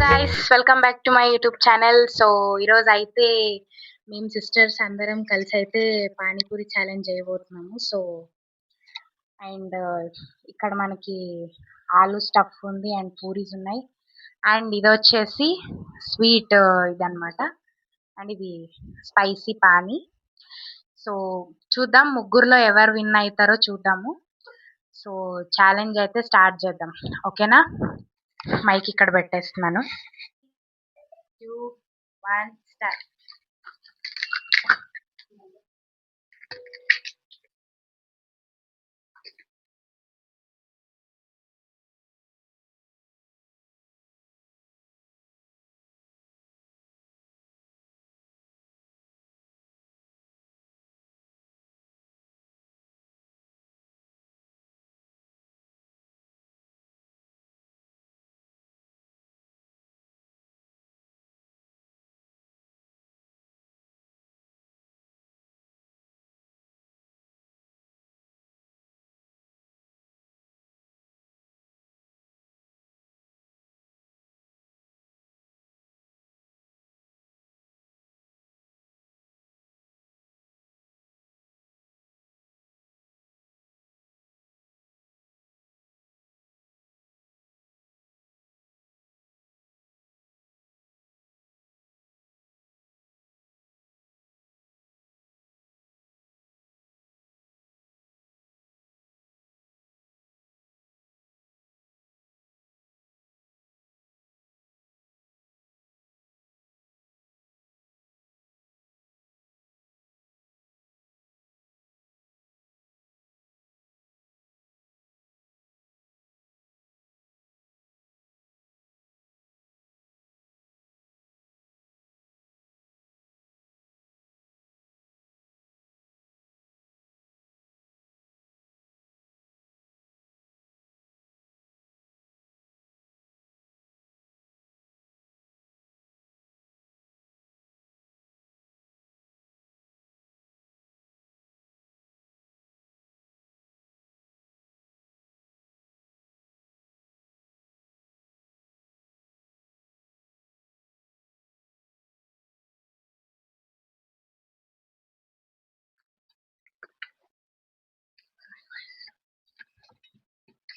Guys, welcome back to my YouTube channel. So ఈరోజు అయితే మేము సిస్టర్స్ అందరం కలిసి అయితే పానీపూరి ఛాలెంజ్ చేయబోతున్నాము. సో అండ్ ఇక్కడ మనకి ఆలు స్టఫ్ ఉంది అండ్ పూరీస్ ఉన్నాయి. అండ్ ఇది వచ్చేసి స్వీట్ ఇదన్నమాట. అండ్ ఇది స్పైసీ పానీ. సో చూద్దాం ముగ్గురులో ఎవరు విన్ అవుతారో చూద్దాము. సో ఛాలెంజ్ అయితే స్టార్ట్ చేద్దాం, ఓకేనా? మైక్ ఇక్కడ పెట్టేస్తున్నాను. 2, 1, start.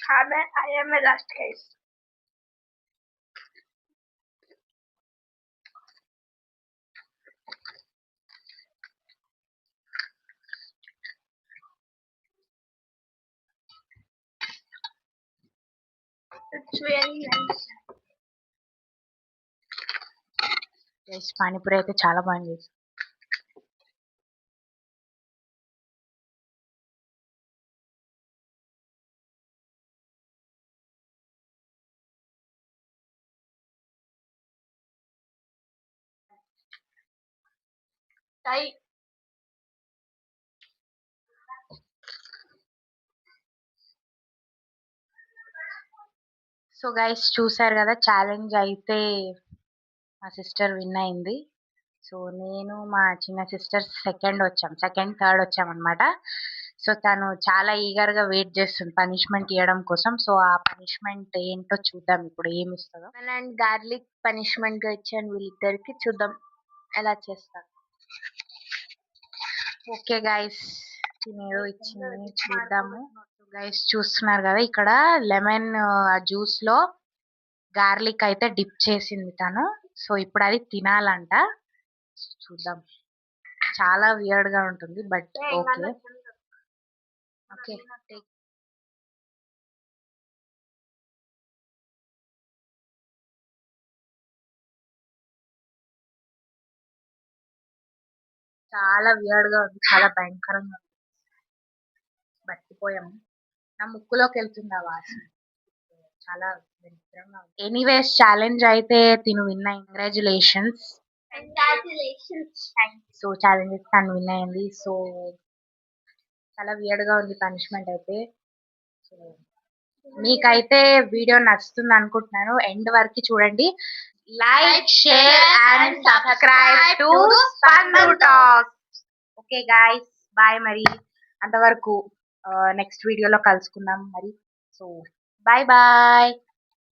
I am a last case. It's very nice. Yes, panipuri అయితే చాలా బాగుంది. సో గైస్, చూసారు కదా, ఛాలెంజ్ అయితే మా సిస్టర్ విన్ అయింది. సో నేను మా చిన్న సిస్టర్ సెకండ్ థర్డ్ వచ్చామన్నమాట. సో తను చాలా ఈగర్ గా వెయిట్ చేస్తుంది పనిష్మెంట్ ఇవ్వడం కోసం. సో ఆ పనిష్మెంట్ ఏంటో చూద్దాం ఇప్పుడు ఏమి ఇస్తుందో. అండ్ గార్లిక్ పనిష్మెంట్ గా ఇచ్చాను వీళ్ళిద్దరికి, చూద్దాం ఎలా చేస్తాను. ఓకే గైస్, తినేదో ఇచ్చింది, చూద్దాము. గైస్ చూస్తున్నారు కదా, ఇక్కడ లెమన్ జ్యూస్ లో గార్లిక్ అయితే డిప్ చేసింది తను. సో ఇప్పుడు అది తినాలంట. చూద్దాం, చాలా వియర్డ్ గా ఉంటుంది, బట్ ఓకే ఓకే. చాలా వియర్డ్ గా ఉంది, చాలా భయంకరంగా ఉంది. బట్టిపోయాము, నా ముక్కులోకి వెళ్తుంది ఆ వాసన. చాలా విచిత్రంగా ఉంది. ఎనీవేస్, ఛాలెంజ్ అయితే తిను విన్ అయింది. కంగ్రాచులేషన్స్. సో ఛాలెంజ్ తను విన్ అయింది. సో చాలా వియర్డ్ గా ఉంది పనిష్మెంట్ అయితే. సో మీకైతే వీడియో నచ్చుతుంది అనుకుంటున్నాను, ఎండ్ వరకు చూడండి. Like, share and subscribe to Spandu talk. Okay guys, bye. మరి అంతవరకు నెక్స్ట్ వీడియోలో కలుసుకుందాం మరి. So bye bye.